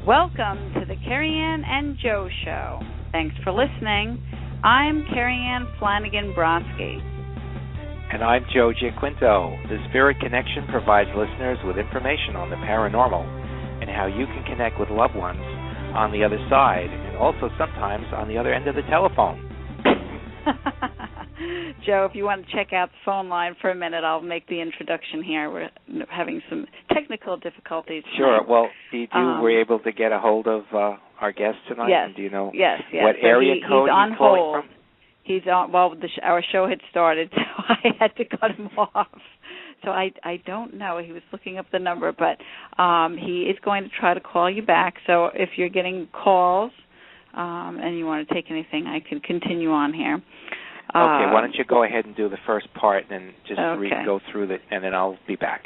Welcome to the Carrie Ann and Joe Show. Thanks for listening. I'm Carrie Ann Flanagan-Broski. And I'm Joe Giaquinto. The Spirit Connection provides listeners with information on the paranormal and how you can connect with loved ones on the other side and also sometimes on the other end of the telephone. Joe, if you want to check out the phone line for a minute, I'll make the introduction here. We're having some technical difficulties tonight. Sure. Well, were you able to get a hold of our guest tonight? Yes. And do you know yes. what area code he's on he's calling hold. from? He's on. Well, our show had started, so I had to cut him off. So I don't know. He was looking up the number, but he is going to try to call you back. So if you're getting calls and you want to take anything, I can continue on here. Okay, why don't you go ahead and do the first part and just go through it, and then I'll be back.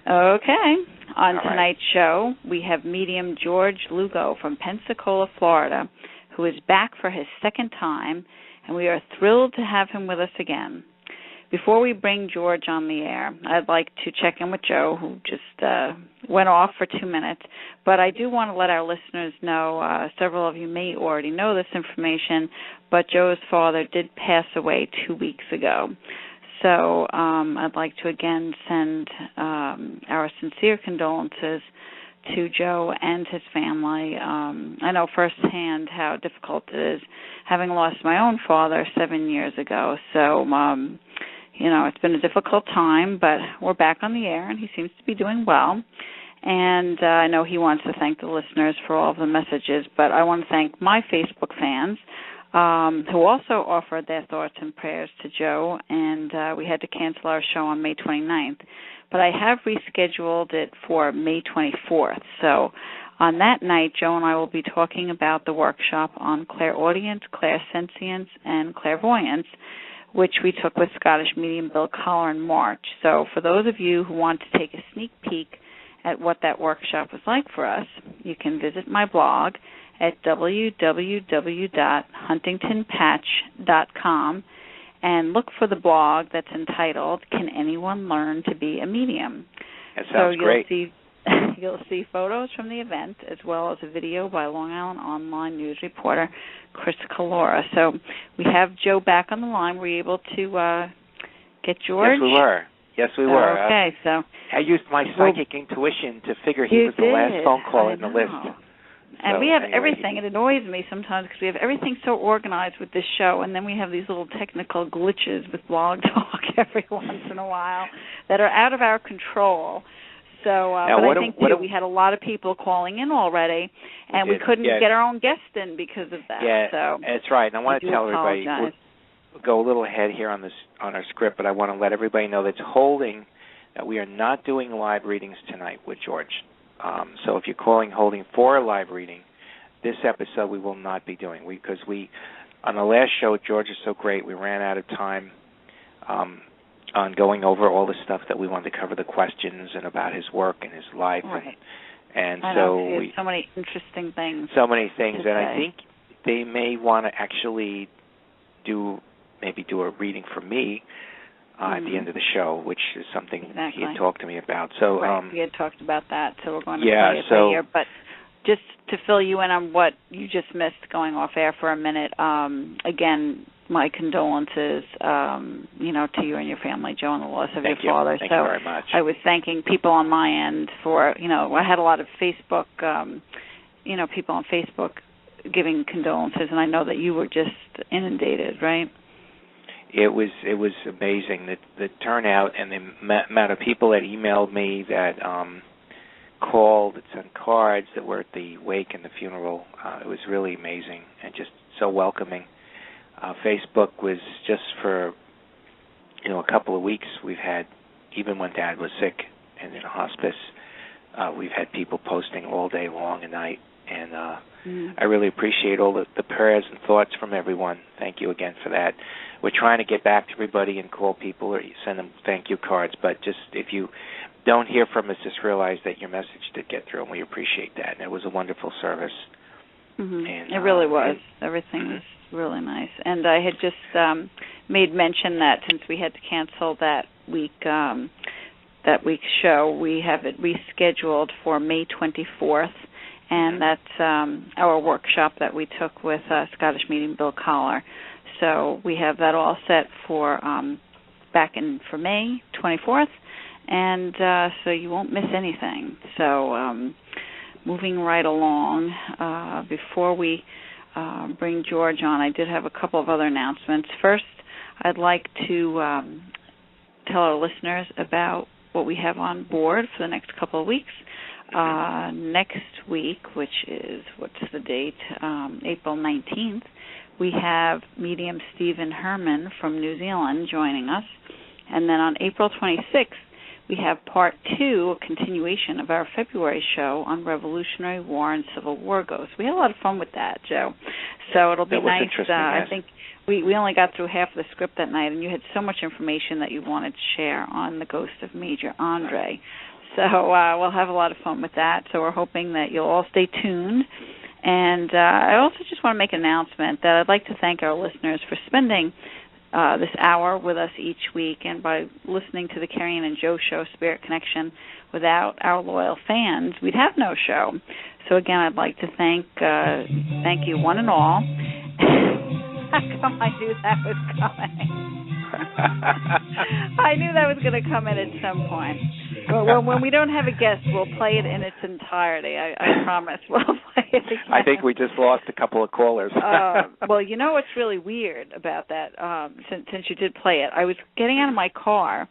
Okay. On All tonight's show, we have medium George Lugo from Pensacola, Florida, who is back for his second time, and we are thrilled to have him with us again. Before we bring George on the air, I'd like to check in with Joe, who just went off for 2 minutes. But I do want to let our listeners know, several of you may already know this information, but Joe's father did pass away 2 weeks ago. So I'd like to again send our sincere condolences to Joe and his family. I know firsthand how difficult it is, having lost my own father 7 years ago. So, it's been a difficult time, but we're back on the air, and he seems to be doing well. And I know he wants to thank the listeners for all of the messages, but I want to thank my Facebook fans who also offered their thoughts and prayers to Joe, and we had to cancel our show on May 29th. But I have rescheduled it for May 24th. So on that night, Joe and I will be talking about the workshop on clairaudience, clairsentience, and clairvoyance, which we took with Scottish medium Bill Collar in March. So for those of you who want to take a sneak peek at what that workshop was like for us, you can visit my blog at www.huntingtonpatch.com and look for the blog that's entitled, Can Anyone Learn to Be a Medium? That sounds great. You'll see photos from the event as well as a video by Long Island Online News reporter Chris Calora. So we have Joe back on the line. Were you able to get George? Yes, we were. Okay, so I used my psychic intuition to figure he was the last phone call in the list. And we have everything. It annoys me sometimes because we have everything so organized with this show, and then we have these little technical glitches with Blog Talk every once in a while that are out of our control. So, but I think, too, we had a lot of people calling in already, and we couldn't get our own guest in because of that. Yeah, so that's right. And I want to tell everybody, we'll go a little ahead here on our script, but I want to let everybody know that we are not doing live readings tonight with George. So if you're holding for a live reading, this episode we will not be doing. Because on the last show, George is so great, we ran out of time on going over all the stuff that we wanted to cover, the questions and about his work and his life. Right. And I know, so many interesting things. So many things. And I think they may want to actually do a reading for me at the end of the show, which is something he had talked to me about. So we had talked about that, so we're going to play it right here. But just to fill you in on what you just missed going off air for a minute, again, my condolences, to you and your family, Joe, and the loss of your father. Thank you very much. I was thanking people on my end for, I had a lot of Facebook, people on Facebook giving condolences, and I know that you were just inundated, right? It was amazing, the turnout and the amount of people that emailed me, that called, that sent cards, that were at the wake and the funeral. It was really amazing and just so welcoming. Facebook was just for a couple of weeks. We've had, even when Dad was sick and in a hospice, we've had people posting all day long and night. And I really appreciate all the prayers and thoughts from everyone. Thank you again for that. We're trying to get back to everybody and call people or send them thank you cards. But just if you don't hear from us, just realize that your message did get through, and we appreciate that. And it was a wonderful service. Mm-hmm. And, it really was. Everything was really nice. And I had just made mention that since we had to cancel that week's show, we have it rescheduled for May 24th. and that's our workshop that we took with Scottish medium Bill Collar. So we have that all set for for May 24th, and so you won't miss anything. So moving right along, before we bring George on, I did have a couple of other announcements. First, I'd like to tell our listeners about what we have on board for the next couple of weeks. Next week, which is, what's the date, April 19th, we have medium Stephen Herman from New Zealand joining us. And then on April 26th, we have part 2, a continuation of our February show on Revolutionary War and Civil War ghosts. We had a lot of fun with that, Joe. So it'll be nice. Yes. I think we only got through half of the script that night, and you had so much information that you wanted to share on the ghost of Major Andre. So we'll have a lot of fun with that. So we're hoping that you'll all stay tuned. And I also just want to make an announcement that I'd like to thank our listeners for spending this hour with us each week. And by listening to the Carrie Ann and Joe show, Spirit Connection, without our loyal fans, we'd have no show. So again, I'd like to thank you one and all. How come I knew that was coming? I knew that was going to come in at some point. When we don't have a guest, we'll play it in its entirety. I promise we'll play it again. I think we just lost a couple of callers. Well, you know what's really weird about that, since you did play it, I was getting out of my car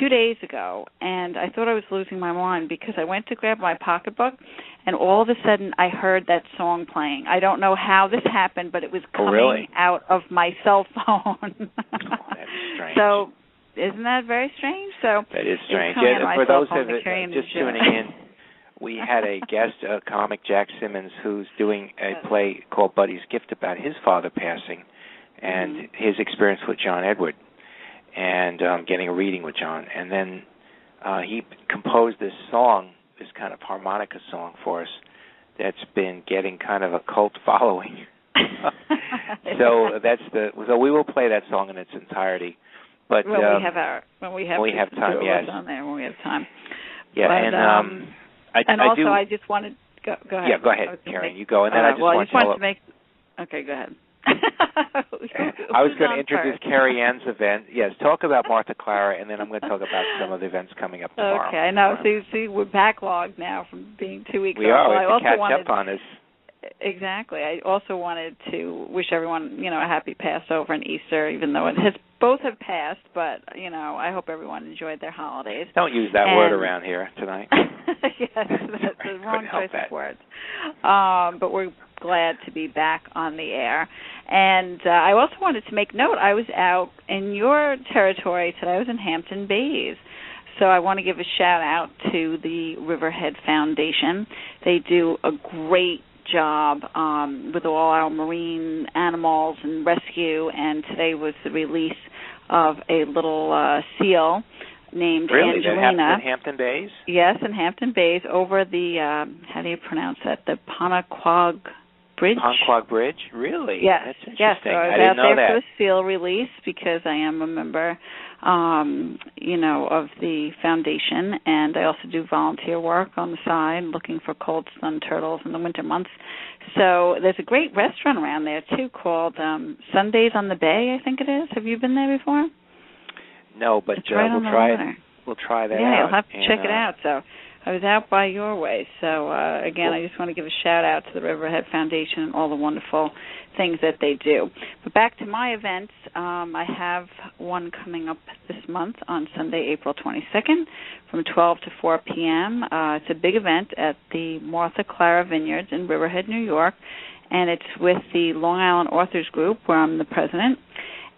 2 days ago, and I thought I was losing my mind because I went to grab my pocketbook, and all of a sudden I heard that song playing. I don't know how this happened, but it was coming out of my cell phone. That's strange. So, isn't that very strange? So that is strange. Yeah, for those of just tuning in, we had a guest, comic, Jack Simmons, who's doing a play called Buddy's Gift about his father passing and his experience with John Edward, and getting a reading with John. And then he composed this song, this kind of harmonica song for us that's been getting kind of a cult following. So we will play that song in its entirety. But when we have time, yes. On there when we have time. Yeah, but, I just wanted go ahead. Yeah, go ahead, Karen. You go, and then I just want to make. Okay, go ahead. I was going to introduce Carrie Ann's event. Yes, talk about Martha Clara, and then I'm going to talk about some of the events coming up tomorrow. Okay, I know. See, we're backlogged now from being 2 weeks. We are. We have to catch up on this. Exactly. I also wanted to wish everyone, a happy Passover and Easter, even though both have passed. But I hope everyone enjoyed their holidays. Don't use that word around here tonight. Yes, that's the wrong choice of words. But we're glad to be back on the air. And I also wanted to make note. I was out in your territory today. I was in Hampton Bays. So I want to give a shout out to the Riverhead Foundation. They do a great job with all our marine animals and rescue, and today was the release of a little seal named Angelina. In Hampton Bays? Yes, in Hampton Bays, over the, how do you pronounce that, the Ponquag Bridge? Ponquag Bridge? Really? Yes. That's interesting. Yes, so I was didn't out know there that. for the seal release because I am a member, of the foundation, and I also do volunteer work on the side looking for cold sun turtles in the winter months. So there's a great restaurant around there, too, called Sundays on the Bay, I think it is. Have you been there before? No, but right we'll try it. We'll try that out. Yeah, you'll have to check it out. So I was out by your way. So, again, I just want to give a shout-out to the Riverhead Foundation and all the wonderful things that they do. But back to my events, I have one coming up this month on Sunday, April 22nd from 12 to 4 p.m. It's a big event at the Martha Clara Vineyards in Riverhead, New York, and it's with the Long Island Authors Group, where I'm the president.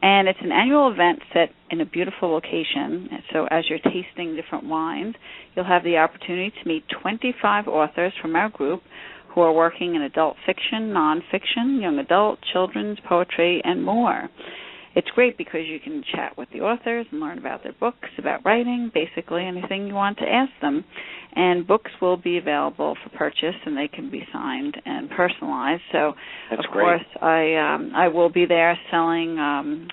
And it's an annual event set in a beautiful location. So as you're tasting different wines, you'll have the opportunity to meet 25 authors from our group who are working in adult fiction, nonfiction, young adult, children's, poetry, and more. It's great because you can chat with the authors and learn about their books, about writing, basically anything you want to ask them. And books will be available for purchase, and they can be signed and personalized. So, That's of great. course, I will be there selling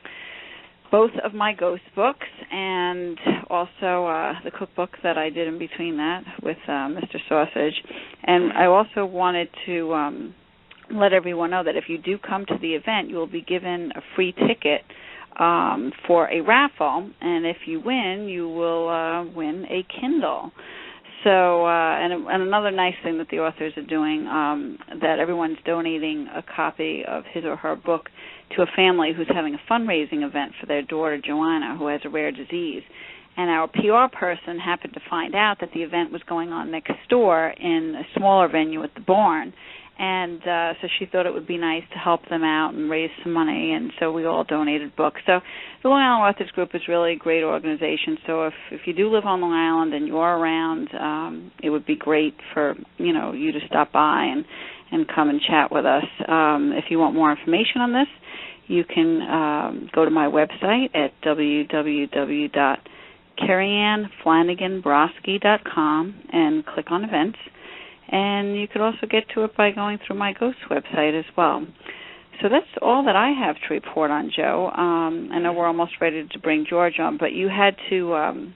both of my ghost books and also the cookbook that I did in between that with Mr. Sausage. And I also wanted to let everyone know that if you do come to the event, you will be given a free ticket for a raffle, and if you win, you will win a Kindle. So, and another nice thing that the authors are doing, that everyone's donating a copy of his or her book to a family who's having a fundraising event for their daughter, Joanna, who has a rare disease. And our PR person happened to find out that the event was going on next door in a smaller venue at the barn. And so she thought it would be nice to help them out and raise some money, and so we all donated books. So the Long Island Authors Group is really a great organization. So if you do live on Long Island and you're around, it would be great for you to stop by and come and chat with us. If you want more information on this, you can go to my website at www.carrieanneflanaganbrosky.com and click on events. And you could also get to it by going through my ghost website as well. So that's all that I have to report on, Joe. I know we're almost ready to bring George on, but you had to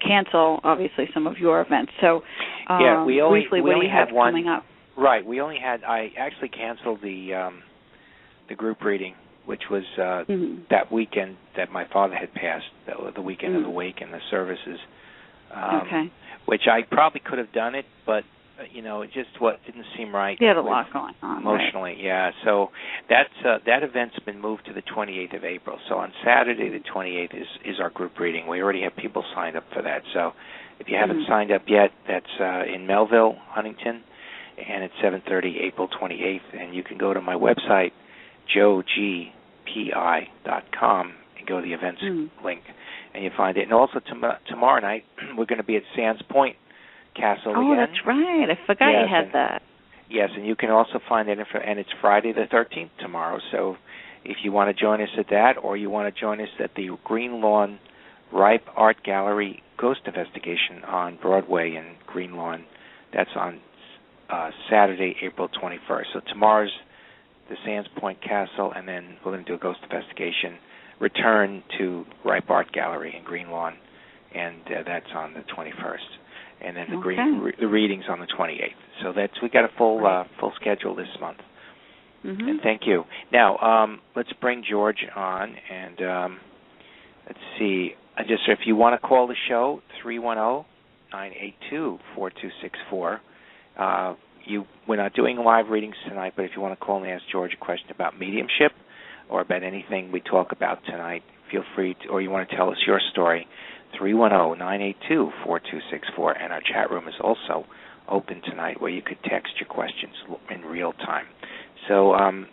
cancel, obviously, some of your events. So briefly, what do you have coming up? Right. I actually canceled the group reading, which was that weekend that my father had passed, the weekend of the wake and the services. Which I probably could have done it, but it just didn't seem right. You had a lot going on. Emotionally, right? Yeah. So that event's been moved to the 28th of April. So on Saturday the 28th is our group reading. We already have people signed up for that. So if you haven't signed up yet, that's in Melville, Huntington, and it's 7:30, April 28th. And you can go to my website, joegpi.com, and go to the events link, and you find it. And also tomorrow night we're going to be at Sands Point Castle again. Oh, that's right. I forgot you had that. Yes, and you can also find that info, and it's Friday the 13th tomorrow. So if you want to join us at that, or you want to join us at the Green Lawn Ripe Art Gallery Ghost Investigation on Broadway in Green Lawn, that's on Saturday, April 21st. So tomorrow's the Sands Point Castle, and then we're going to do a ghost investigation. Return to Ripe Art Gallery in Green Lawn, and that's on the 21st. And then the readings on the 28th. So we got a full schedule this month. And thank you. Now let's bring George on, and let's see. If you want to call the show, 310-982-4264. We're not doing live readings tonight, but if you want to call and ask George a question about mediumship or about anything we talk about tonight, feel free to, or you want to tell us your story, 310-982-4264, and our chat room is also open tonight where you could text your questions in real time. So I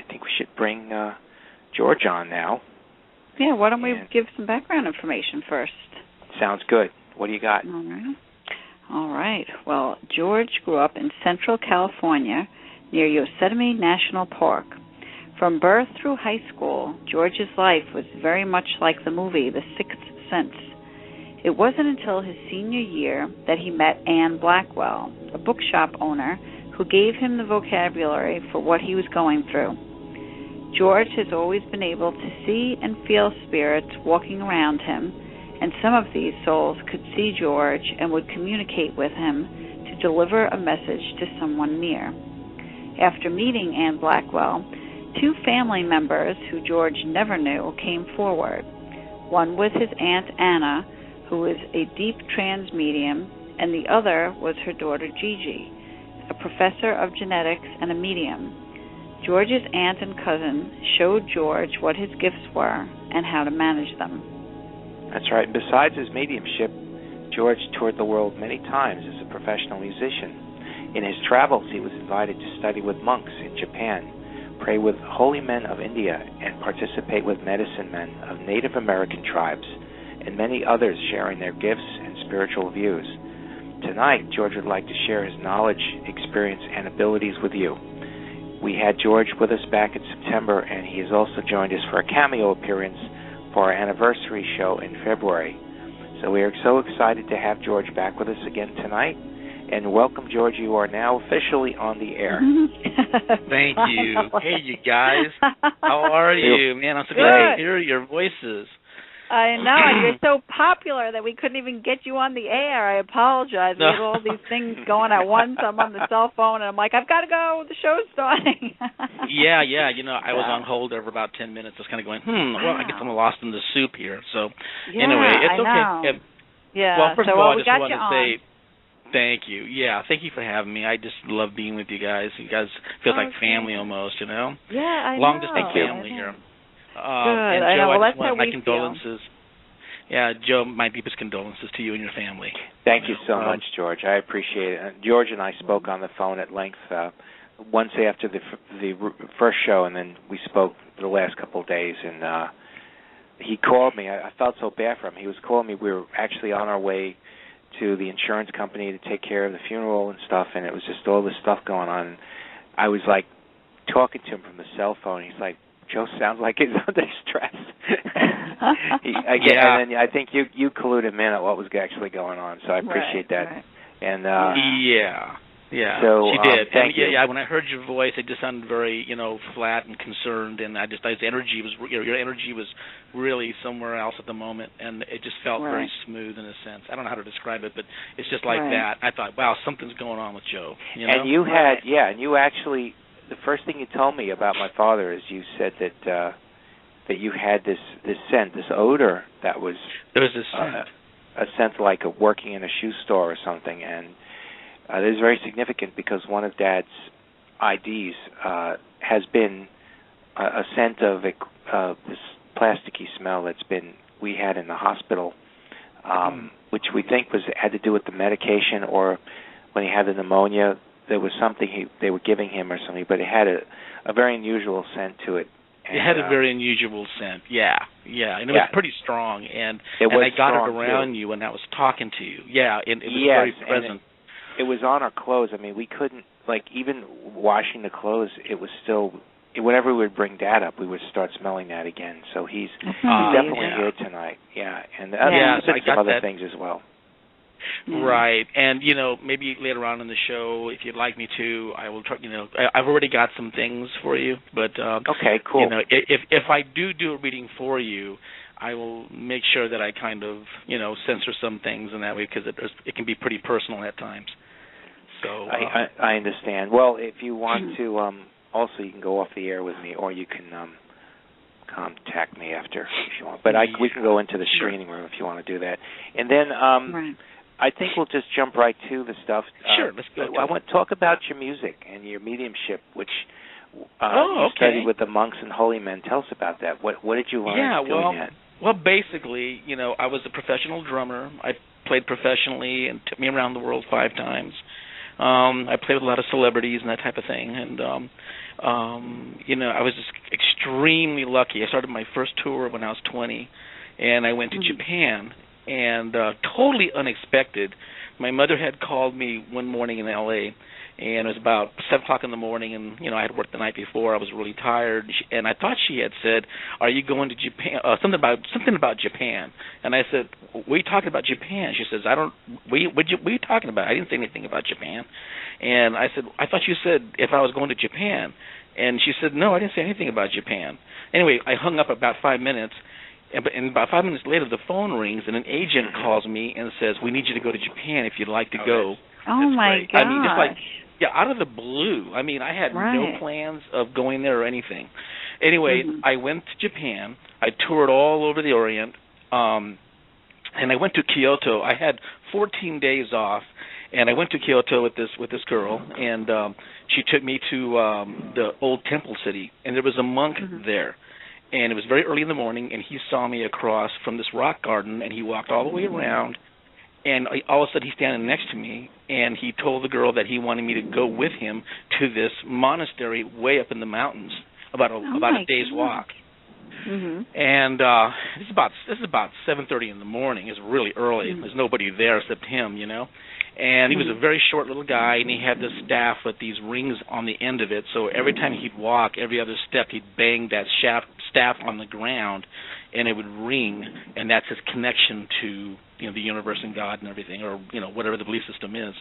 think we should bring George on now. Yeah, why don't we give some background information first? Sounds good. What do you got? All right. Well, George grew up in Central California near Yosemite National Park. From birth through high school, George's life was very much like the movie The Sixth Sense. It wasn't until his senior year that he met Anne Blackwell, a bookshop owner who gave him the vocabulary for what he was going through. George has always been able to see and feel spirits walking around him, and some of these souls could see George and would communicate with him to deliver a message to someone near. After meeting Anne Blackwell, two family members who George never knew came forward. One was his Aunt Anna, who was a deep trance medium, and the other was her daughter Gigi, a professor of genetics and a medium. George's aunt and cousin showed George what his gifts were and how to manage them. That's right. Besides his mediumship, George toured the world many times as a professional musician. In his travels, he was invited to study with monks in Japan, pray with holy men of India, and participate with medicine men of Native American tribes, and many others sharing their gifts and spiritual views. Tonight, George would like to share his knowledge, experience, and abilities with you. We had George with us back in September, and he has also joined us for a cameo appearance for our anniversary show in February. So we are so excited to have George back with us again tonight, And welcome, George. You are now officially on the air. Thank you. Hey, you guys. How are you? Man, I'm so glad to hear your voices. I know, and you're so popular that we couldn't even get you on the air. I apologize. We have all these things going at once. I'm on the cell phone, and I'm like, I've got to go. The show's starting. Yeah. You know, I was on hold there for about 10 minutes. I was kind of going, well, I guess I'm lost in the soup here. So, anyway, it's okay. Well, first of all, I just wanted to say thank you. Yeah, thank you for having me. I just love being with you guys. You guys feel like family almost, you know? Yeah, I know. Long distance family here. Good. And Joe, I know. Well, I just that's how want my we condolences. Yeah, Joe, my deepest condolences to you and your family. Thank you so much, George. I appreciate it. George and I spoke on the phone at length once after the first show, and then we spoke the last couple of days, and he called me. I felt so bad for him. He was calling me. We were actually on our way to the insurance company to take care of the funeral and stuff, and it was just all this stuff going on. I was like talking to him from the cell phone. He's like, Joe sounds like he's under stress. And then I think you clued him in at what was actually going on, so I appreciate that. Right. And Yeah, so, she did. Thank you. Yeah, when I heard your voice, it just sounded very, flat and concerned, and your energy was really somewhere else at the moment, and it just felt very smooth in a sense. I don't know how to describe it, but it's just like that. I thought, wow, something's going on with Joe. And you had, and you actually, the first thing you told me about my father is you said that you had this scent, this odor that was there was this scent. A scent like working in a shoe store or something, and it is very significant because one of Dad's IDs has been a scent of this plasticky smell we had in the hospital, which we think had to do with the medication, or when he had the pneumonia, there was something they were giving him or something, but it had a very unusual scent to it. And, it had a very unusual scent, and it was pretty strong, and I got it around you when I was talking to you. Yeah, it was very present. It was on our clothes. I mean, we couldn't, even washing the clothes, it was still, whenever we would bring Dad up, we would start smelling that again. So he's definitely here tonight. Yeah, and some other things as well. Right, and maybe later on in the show, if you'd like me to, I will try. I've already got some things for you, but okay, cool. If I do a reading for you, I will make sure that I kind of censor some things in that way because it can be pretty personal at times. So I understand. Well, if you want to, also you can go off the air with me, or you can contact me after if you want. But we can go into the screening room if you want to do that, and then. I think we'll just jump right to the stuff. Sure, let's go. I want to talk about your music and your mediumship, which you studied with the monks and holy men. Tell us about that. What did you learn doing that? Well, basically, I was a professional drummer. I played professionally and took me around the world 5 times. I played with a lot of celebrities and that type of thing. And, I was just extremely lucky. I started my first tour when I was 20, and I went to Japan. And totally unexpected, my mother had called me one morning in L.A., and it was about 7 o'clock in the morning, and, I had worked the night before. I was really tired, and I thought she had said, are you going to Japan, something about Japan. And I said, what are you talking about Japan? She says, what are you talking about? I didn't say anything about Japan. And I said, I thought you said if I was going to Japan. And she said, no, I didn't say anything about Japan. Anyway, I hung up about 5 minutes. And about 5 minutes later, the phone rings, and an agent calls me and says, we need you to go to Japan if you'd like to go. Oh, my gosh. I mean, just out of the blue. I mean, I had no plans of going there or anything. Anyway, I went to Japan. I toured all over the Orient, and I went to Kyoto. I had 14 days off, and I went to Kyoto with this girl, and she took me to the old temple city, and there was a monk there. And it was very early in the morning, and he saw me across from this rock garden, and he walked all the way around, and all of a sudden he's standing next to me, and he told the girl that he wanted me to go with him to this monastery way up in the mountains, about a day's walk. And this is about 7:30 in the morning. It's really early. There's nobody there except him, And he was a very short little guy, and he had this staff with these rings on the end of it. So every time he'd walk, every other step, he'd bang that staff on the ground, and it would ring. And that's his connection to the universe and God and everything, or whatever the belief system is.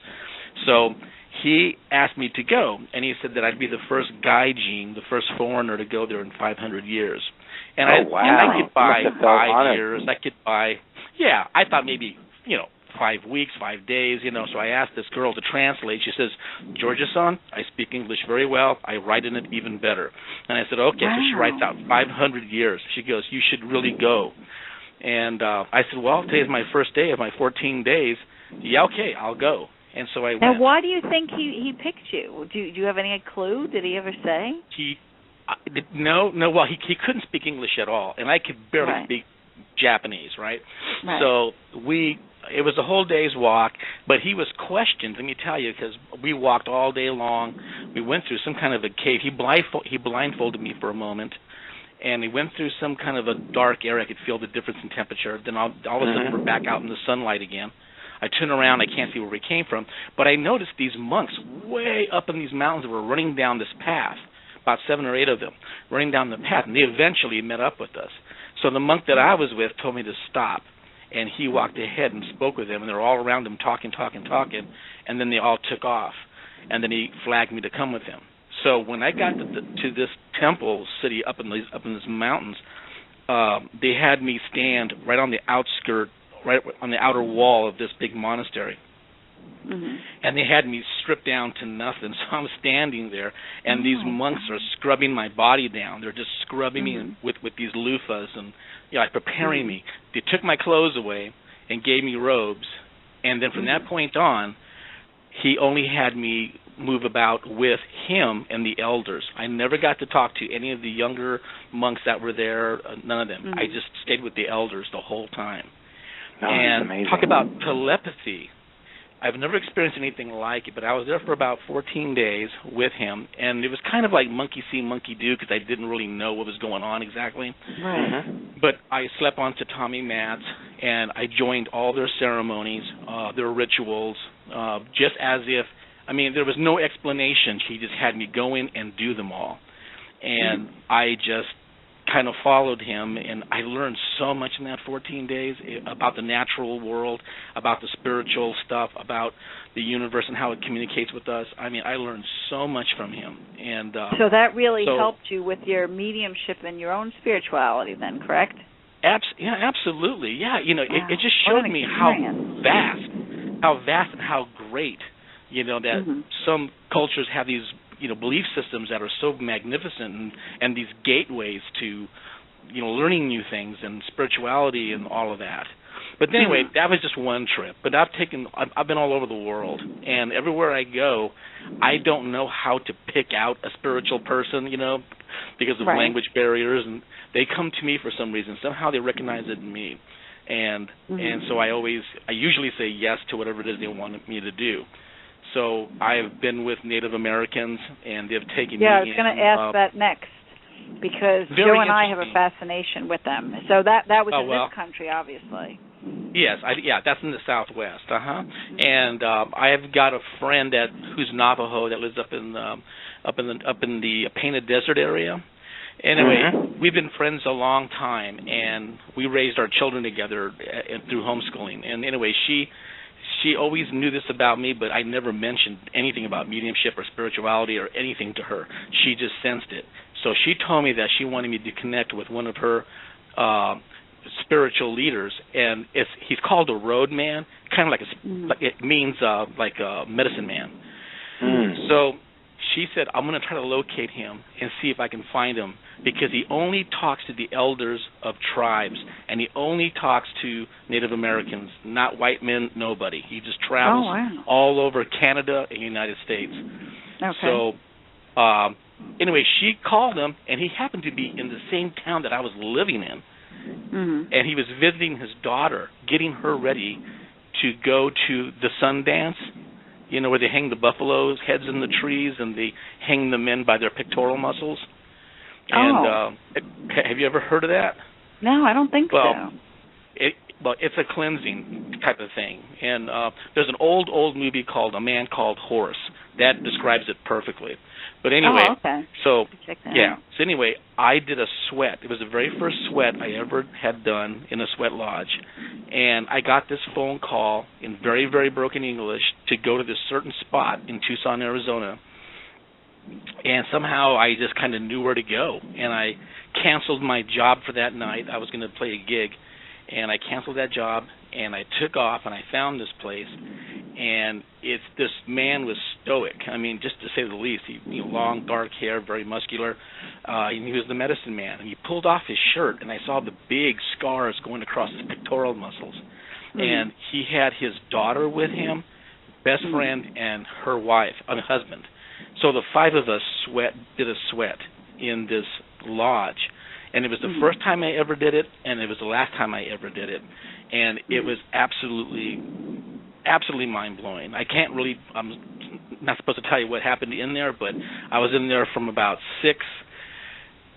So he asked me to go, and he said that I'd be the first Gaijin, the first foreigner to go there in 500 years. And I could buy 5 years. I could buy, I thought maybe 5 weeks, 5 days, So I asked this girl to translate. She says, "Georgia-san, I speak English very well. I write in it even better." And I said, "Okay." Wow. So she writes out 500 years. She goes, "You should really go." And I said, "Well, today's my first day of my 14 days. Yeah, okay, I'll go." And so I went. Now, why do you think he picked you? Do you have any clue? Did he ever say? No. Well, he couldn't speak English at all, and I could barely speak Japanese, right? So it was a whole day's walk, but he was questioned, let me tell you, because we walked all day long. We went through some kind of a cave. He blindfolded me for a moment, and we went through some kind of a dark area. I could feel the difference in temperature. Then all of a sudden we're back out in the sunlight again. I turn around, I can't see where we came from, but I noticed these monks way up in these mountains that were running down this path, about 7 or 8 of them, running down the path, and they eventually met up with us. So the monk that I was with told me to stop, and he walked ahead and spoke with them, and they were all around him talking, and then they all took off, and then he flagged me to come with him. So when I got to this temple city up in these mountains, they had me stand right on the outskirt, right on the outer wall of this big monastery. Mm-hmm. And they had me stripped down to nothing. So I'm standing there, and these monks are scrubbing my body down. They're just scrubbing me with these loofahs and preparing me. They took my clothes away and gave me robes. And then from that point on, he only had me move about with him and the elders. I never got to talk to any of the younger monks that were there, none of them. Mm-hmm. I just stayed with the elders the whole time. Oh, and that's amazing. Talk about telepathy. I've never experienced anything like it, but I was there for about 14 days with him, and it was kind of like monkey see, monkey do, because I didn't really know what was going on exactly. Right. Mm-hmm. But I slept on tatami mats, and I joined all their ceremonies, their rituals, just as if, there was no explanation. She just had me go in and do them all. And I just kind of followed him, and I learned so much in that 14 days about the natural world, about the spiritual stuff, about the universe and how it communicates with us. I learned so much from him. And so that really helped you with your mediumship and your own spirituality then, correct? Absolutely. Yeah, it just showed me how vast and how great, that some cultures have these belief systems that are so magnificent and these gateways to, learning new things and spirituality and all of that. But anyway, that was just one trip. But I've been all over the world, and everywhere I go, I don't know how to pick out a spiritual person, because of language barriers, and they come to me for some reason. Somehow they recognize it in me, and so I usually say yes to whatever it is they want me to do. So I've been with Native Americans, and they've taken me in. Yeah, I was going to ask that next, because Joe and I have a fascination with them. So that was in this country, obviously. Yes, that's in the Southwest. And I've got a friend who's Navajo that lives up in the Painted Desert area. Anyway, we've been friends a long time, and we raised our children together through homeschooling. And anyway, she always knew this about me, but I never mentioned anything about mediumship or spirituality or anything to her. She just sensed it. So she told me that she wanted me to connect with one of her spiritual leaders, and he's called a road man, kind of like it means like a medicine man. So she said, I'm going to try to locate him and see if I can find him, because he only talks to the elders of tribes, and he only talks to Native Americans, not white men, nobody. He just travels all over Canada and the United States. Okay. So anyway, she called him, and he happened to be in the same town that I was living in. And he was visiting his daughter, getting her ready to go to the Sundance, where they hang the buffaloes' heads in the trees and they hang the men by their pectoral muscles. And have you ever heard of that? No, I don't think so. It's a cleansing type of thing. And there's an old movie called A Man Called Horse that describes it perfectly. But anyway, So anyway, I did a sweat. It was the very first sweat I ever had done in a sweat lodge, And I got this phone call in very, very broken English to go to this certain spot in Tucson, Arizona. And somehow I just kind of knew where to go. And I canceled my job for that night. I was going to play a gig. And I canceled that job, and I took off, and I found this place. And this man was stoic. I mean, just to say the least. He long, dark hair, very muscular. And he was the medicine man. And he pulled off his shirt, and I saw the big scars going across his pectoral muscles. Mm-hmm. And he had his daughter with him, best friend, and her wife, and husband. So the five of us did a sweat in this lodge. And it was the first time I ever did it, and it was the last time I ever did it. And it was absolutely mind-blowing. I'm not supposed to tell you what happened in there, but I was in there from about 6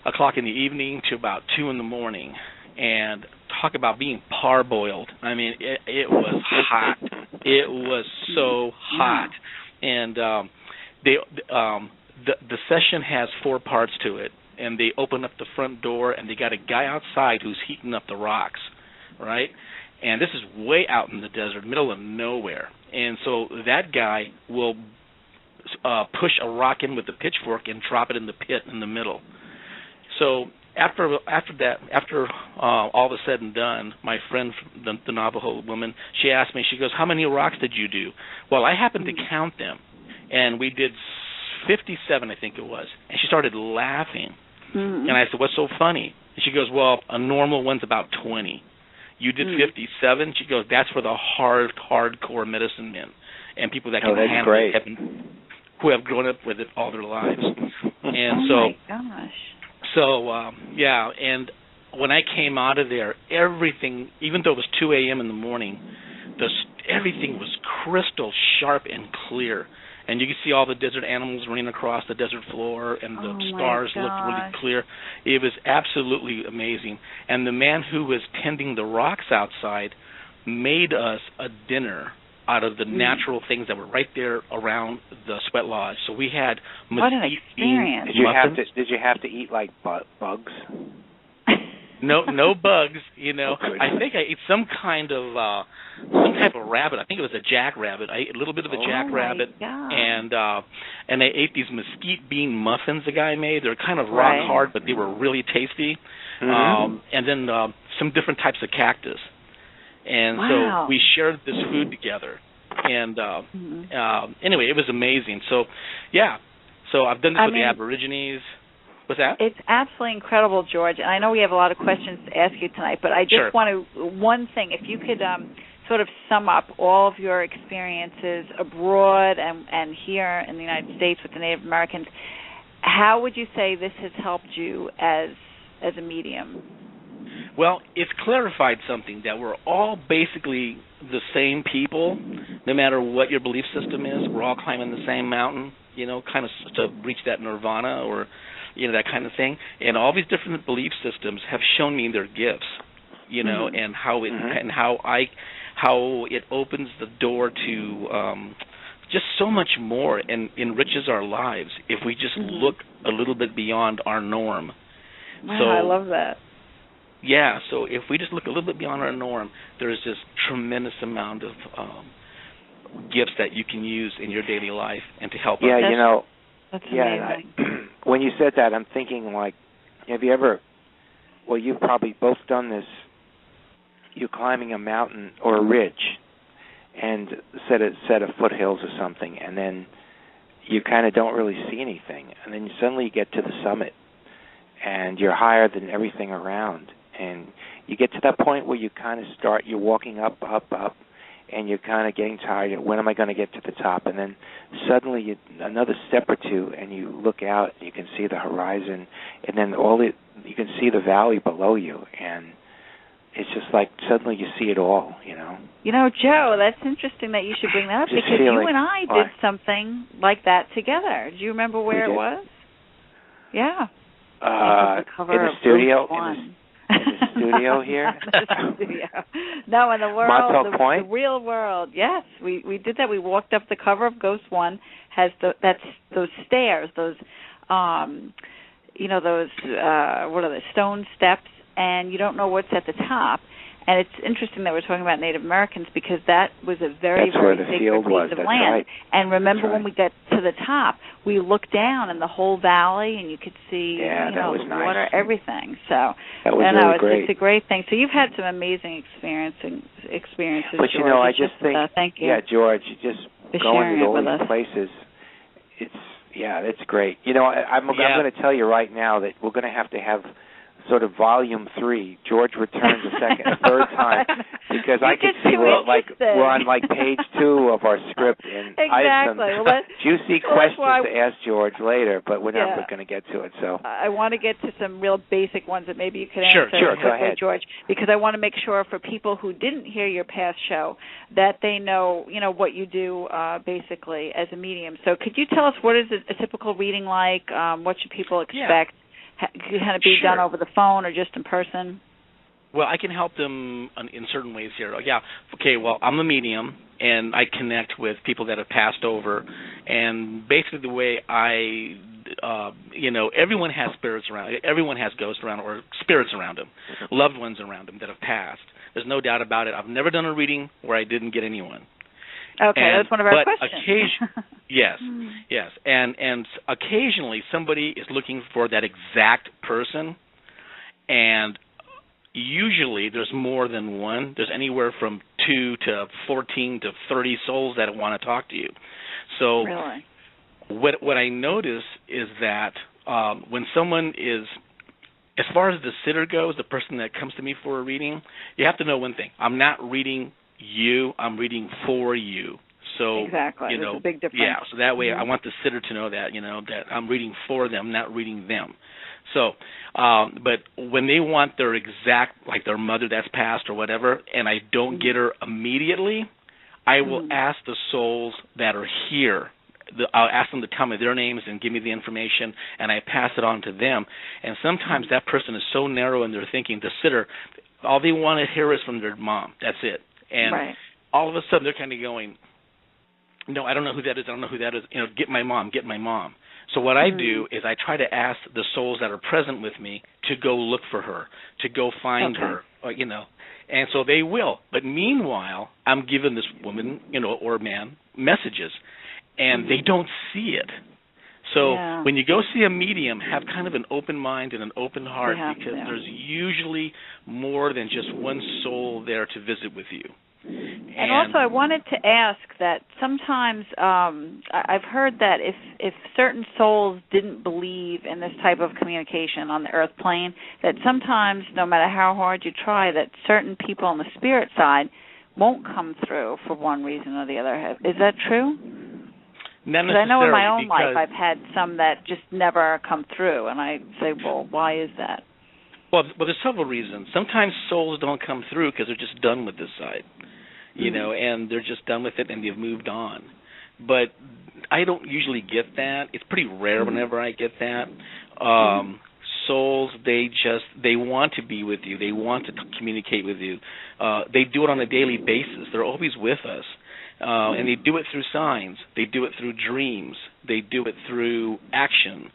o'clock in the evening to about 2 in the morning. And talk about being parboiled. I mean, it was hot. It was so hot. And the session has 4 parts to it. And they open up the front door, and they got a guy outside who's heating up the rocks, right? And this is way out in the desert, middle of nowhere. And so that guy will push a rock in with a pitchfork and drop it in the pit in the middle. So after all was said and done, my friend, the Navajo woman, she asked me, she goes, "How many rocks did you do?" Well, I happened to count them, and we did 57, I think it was. And she started laughing. And I said, "What's so funny?" And she goes, "Well, a normal one's about 20. You did 57?" She goes, "That's for the hardcore medicine men and people that can handle it, who have grown up with it all their lives." And my gosh. So, yeah, and when I came out of there, everything, even though it was 2 a.m. in the morning, everything was crystal sharp and clear. And you could see all the desert animals running across the desert floor, and the stars looked really clear. It was absolutely amazing. And the man who was tending the rocks outside made us a dinner out of the natural things that were right there around the sweat lodge. So we had what an experience! Did you have to eat like bugs? No bugs. You know, I think I ate some type of rabbit. I think it was a jackrabbit. I ate a little bit of a jackrabbit, and I ate these mesquite bean muffins the guy made. They're kind of rock hard, but they were really tasty. And then some different types of cactus. And so we shared this food together. And anyway, it was amazing. So, yeah. So I've done this with the Aborigines. What's that? It's absolutely incredible, George. And I know we have a lot of questions to ask you tonight, but I just want to, one thing, if you could sort of sum up all of your experiences abroad and here in the United States with the Native Americans, how would you say this has helped you as a medium? Well, it's clarified something, that we're all basically the same people, no matter what your belief system is. We're all climbing the same mountain, you know, kind of to reach that nirvana or, you know, that kind of thing. And all these different belief systems have shown me their gifts, you know, and how it and how it opens the door to just so much more and enriches our lives if we just look a little bit beyond our norm. Wow, so, I love that. Yeah, so if we just look a little bit beyond our norm, there's this tremendous amount of gifts that you can use in your daily life and to help us. Yeah, you know, that's amazing. When you said that, I'm thinking, like, have you ever, well, you've probably both done this, you're climbing a mountain or a ridge and set of foothills or something, and then you kind of don't really see anything, and then suddenly you get to the summit, and you're higher than everything around, and you get to that point where you kind of you're walking up, and you're kind of getting tired. When am I going to get to the top? And then suddenly another step or two, and you look out, and you can see the horizon, and then you can see the valley below you, and it's just like suddenly you see it all, you know. You know, Joe, that's interesting that you should bring that up because you and I did something like that together. Do you remember where it was? Yeah. In the studio. In the studio here? The studio. No, in the world, Montauk Point? The real world. Yes, we did that. We walked up the cover of Ghost One. Has those stairs, those what are the stone steps, and you don't know what's at the top. And it's interesting that we're talking about Native Americans because that was a very, That's very where the sacred field was. piece of That's land. right. And remember That's right. when we got to the top, we looked down in the whole valley and you could see that was the nice. water, everything. So that was really great. It's a great thing. So you've had some amazing experiences, But George. I just think, thank you. Yeah, George, just going to all these us. places, it's great. I'm going to tell you right now that we're going to have sort of volume 3. George returns a third time, because I can see we're on page 2 of our script, and I have some juicy questions to ask George later, but we're never going to get to it. So I want to get to some real basic ones that maybe you could answer. Sure, go ahead, George, because I want to make sure for people who didn't hear your past show that they know, what you do basically as a medium. So could you tell us what is a typical reading like? What should people expect? Yeah. Can it be done over the phone or just in person? Well, I can help them in certain ways here. Yeah. Okay, well, I'm a medium, and I connect with people that have passed over. And basically the way everyone has spirits around. Everyone has ghosts around or spirits around them, loved ones around them that have passed. There's no doubt about it. I've never done a reading where I didn't get anyone. Okay, that's one of our questions. Yes, and occasionally somebody is looking for that exact person, and usually there's more than one. There's anywhere from 2 to 14 to 30 souls that want to talk to you. So really? What I notice is that when someone is, as far as the sitter goes, the person that comes to me for a reading, you have to know one thing. I'm not reading you, I'm reading for you. So exactly, there's a big difference. Yeah, so that way I want the sitter to know that, that I'm reading for them, not reading them. So, but when they want their exact, like their mother that's passed or whatever, and I don't get her immediately, I will ask the souls that are here. I'll ask them to tell me their names and give me the information, and I pass it on to them. And sometimes that person is so narrow in their thinking, the sitter, all they want to hear is from their mom. That's it. And all of a sudden they're kind of going, no, I don't know who that is. I don't know who that is. Get my mom, get my mom. So what I do is I try to ask the souls that are present with me to go look for her, to go find her, and so they will. But meanwhile, I'm giving this woman, or man, messages, and they don't see it. So when you go see a medium, have kind of an open mind and an open heart, because there's usually more than just one soul there to visit with you. And also, I wanted to ask that sometimes I've heard that if certain souls didn't believe in this type of communication on the earth plane, that sometimes, no matter how hard you try, that certain people on the spirit side won't come through for one reason or the other. Is that true? Not necessarily. Because I know in my own life I've had some that just never come through, and I say, well, why is that? Well, there's several reasons. Sometimes souls don't come through because they're just done with this side, and they're just done with it and they've moved on. But I don't usually get that. It's pretty rare whenever I get that. Souls, they want to be with you. They want to communicate with you. They do it on a daily basis. They're always with us. And they do it through signs. They do it through dreams. They do it through action.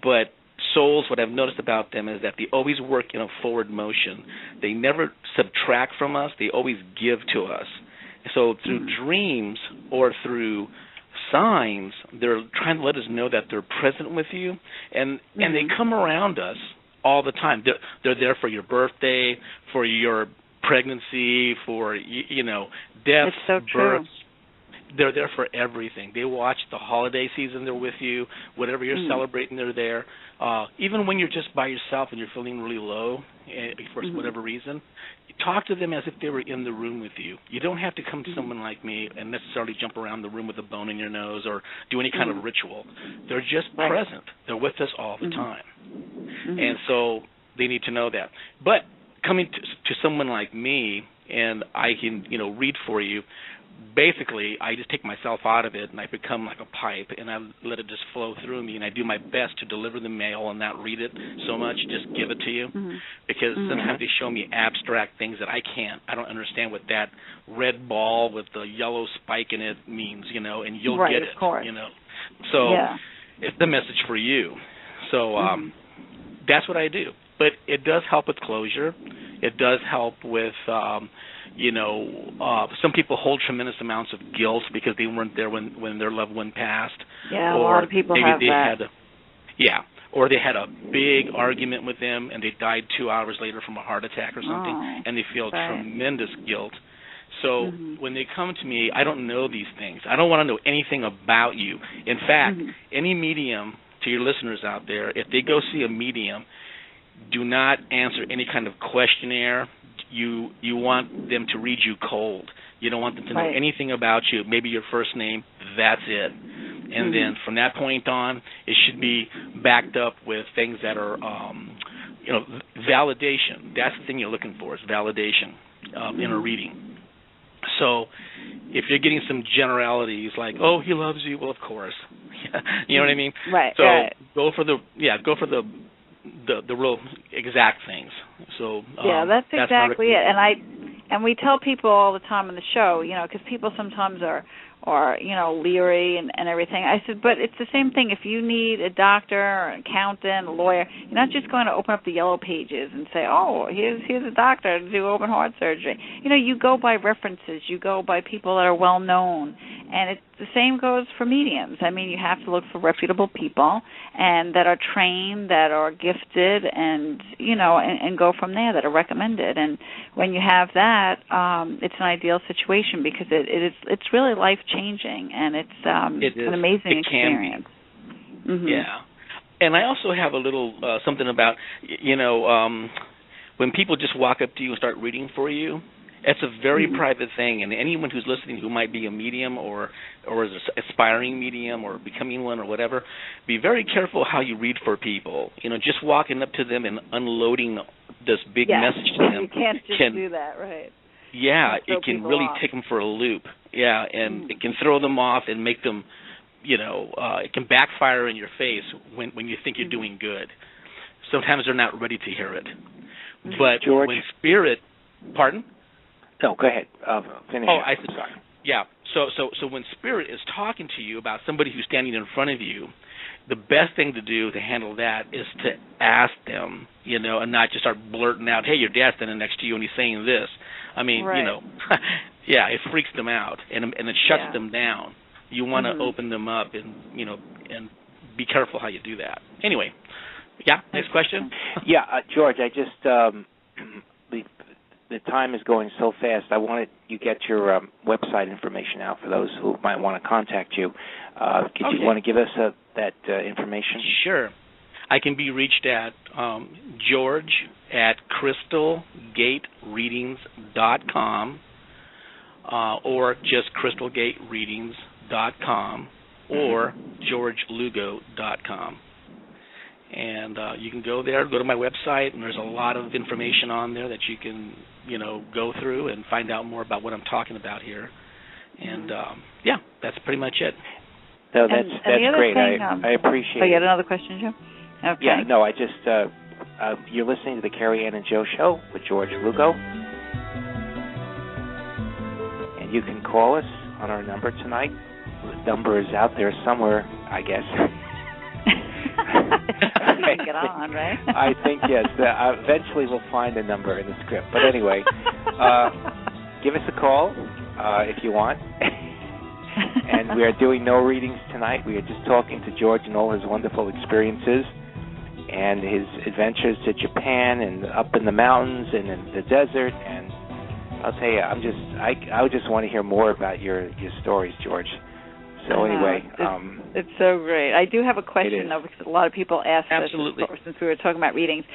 But souls, what I've noticed about them is that they always work in a forward motion. They never subtract from us. They always give to us. So through dreams or through signs, they're trying to let us know that they're present with you, and they come around us all the time. They're there for your birthday, for your pregnancy, for death, births. They're there for everything. They watch the holiday season. They're with you. Whatever you're celebrating, they're there. Even when you're just by yourself and you're feeling really low for whatever reason, talk to them as if they were in the room with you. You don't have to come to someone like me and necessarily jump around the room with a bone in your nose or do any kind of ritual. They're just present. They're with us all the time. And so they need to know that. But coming to someone like me, and I can, read for you, basically, I just take myself out of it, and I become like a pipe, and I let it just flow through me, and I do my best to deliver the mail and not read it so much, just give it to you, because sometimes they show me abstract things that I don't understand what that red ball with the yellow spike in it means, and you'll get it, So it's the message for you. So that's what I do. But it does help with closure. It does help with, some people hold tremendous amounts of guilt because they weren't there when their loved one passed. Yeah, or a lot of people maybe have they that. Or they had a big argument with them and they died 2 hours later from a heart attack or something, and they feel tremendous guilt. So when they come to me, I don't know these things. I don't want to know anything about you. In fact, any medium, to your listeners out there, if they go see a medium, do not answer any kind of questionnaire. You want them to read you cold. You don't want them to know anything about you, maybe your first name, that's it. And then from that point on, it should be backed up with things that are, validation. That's the thing you're looking for, is validation in a reading. So if you're getting some generalities like, "Oh, he loves you," well, of course, you know what I mean. Right. So go for the real exact things. So that's exactly it. And we tell people all the time on the show, because people sometimes are leery and everything. I said, but it's the same thing. If you need a doctor or an accountant, a lawyer, you're not just going to open up the yellow pages and say, "Oh, here's a doctor to do open heart surgery." You go by references. You go by people that are well known. And the same goes for mediums. I mean, you have to look for reputable people and that are trained, that are gifted, and and go from there, that are recommended. And when you have that, it's an ideal situation because it's really life-changing, and it's an amazing experience. Yeah. And I also have a little something about, when people just walk up to you and start reading for you, it's a very private thing, and anyone who's listening who might be a medium or is an aspiring medium or becoming one or whatever, be very careful how you read for people. Just walking up to them and unloading this big message to them. You can't just do that, right? Yeah, it can really take them for a loop. Yeah, and it can throw them off and make them, it can backfire in your face when you think you're doing good. Sometimes they're not ready to hear it. But George? when spirit, pardon? No, go ahead. Finish. Oh, sorry. Yeah. So when spirit is talking to you about somebody who's standing in front of you, the best thing to do to handle that is to ask them, and not just start blurting out, "Hey, your dad's standing next to you and he's saying this." I mean, it freaks them out and it shuts them down. You want to open them up and be careful how you do that. Anyway, next question. George, I just the time is going so fast. I wanted you get your website information out for those who might want to contact you. You want to give us that information? Sure. I can be reached at George at crystalgatereadings.com or just crystalgatereadings.com or georgelugo.com. And you can go there, go to my website, and there's a lot of information on there that you can, go through and find out more about what I'm talking about here. And, that's pretty much it. No, that's great. Thing, I appreciate it. Oh, you had another question, Joe? Okay. Yeah, no, I just, you're listening to the Carrie Ann and Joe Show with George Lugo. And you can call us on our number tonight. The number is out there somewhere, I guess. You can get on, right? I think, yes. Eventually we'll find a number in the script. But anyway, give us a call if you want. And we are doing no readings tonight. We are just talking to George and all his wonderful experiences and his adventures to Japan and up in the mountains and in the desert. And I'll tell you, I would just want to hear more about your stories, George. So anyway, it's so great. I do have a question though, because a lot of people ask this since we were talking about readings.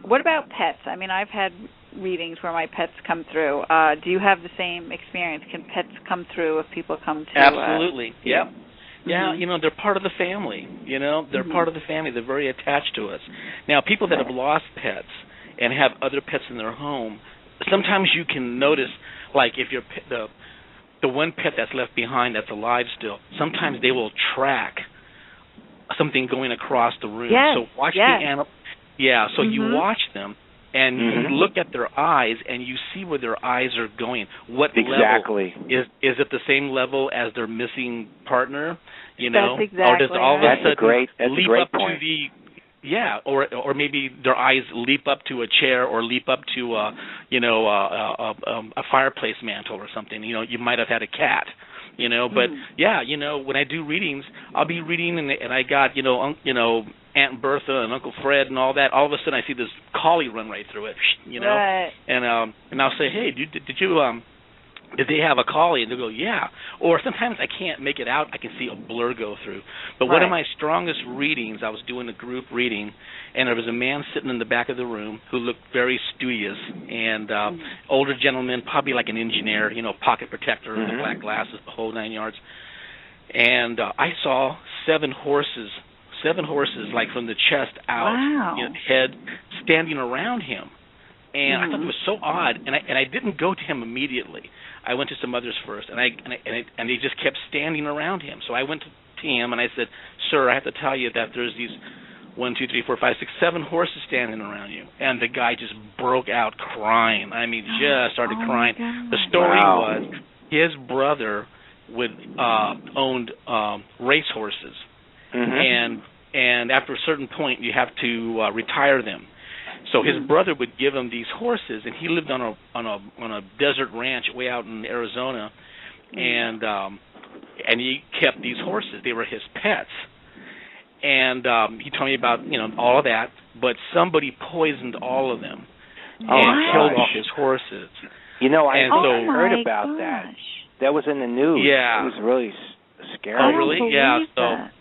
What about pets? I mean, I've had readings where my pets come through. Do you have the same experience? Can pets come through if people come to? Absolutely. Yeah. Yeah, they're part of the family. They're part of the family. They're very attached to us. Now, people that have lost pets and have other pets in their home, sometimes you can notice, like if your the one pet that's left behind that's alive still, sometimes they will track something going across the room. Yes, so watch the animal. Yeah, so you watch them and you look at their eyes and you see where their eyes are going. What level is it? The same level as their missing partner? That's exactly or does it all of a sudden leap up point. to the Yeah, or maybe their eyes leap up to a chair or leap up to a fireplace mantle or something. You might have had a cat, but yeah, when I do readings, I'll be reading and I got Aunt Bertha and Uncle Fred and all that. All of a sudden I see this collie run right through it, Right. and I'll say, hey, did they have a collie? And they'll go, yeah. Or sometimes I can't make it out. I can see a blur go through. But one of my strongest readings, I was doing a group reading, and there was a man sitting in the back of the room who looked very studious, and older gentleman, probably like an engineer, pocket protector, the black glasses, the whole 9 yards. And I saw 7 horses, like from the chest out, head, standing around him. And I thought it was so odd, and I didn't go to him immediately. I went to some others first, and they just kept standing around him. So I went to him and I said, "Sir, I have to tell you that there's these 1, 2, 3, 4, 5, 6, 7 horses standing around you." And the guy just broke out crying. I mean, just started crying. The story was his brother owned race horses, and after a certain point, you have to retire them. So his brother would give him these horses, and he lived on a desert ranch way out in Arizona, and he kept these horses. They were his pets, and he told me about all of that. But somebody poisoned all of them and killed all his horses. I heard about that. That was in the news. Yeah, it was really scary. Oh, really? Yeah. That.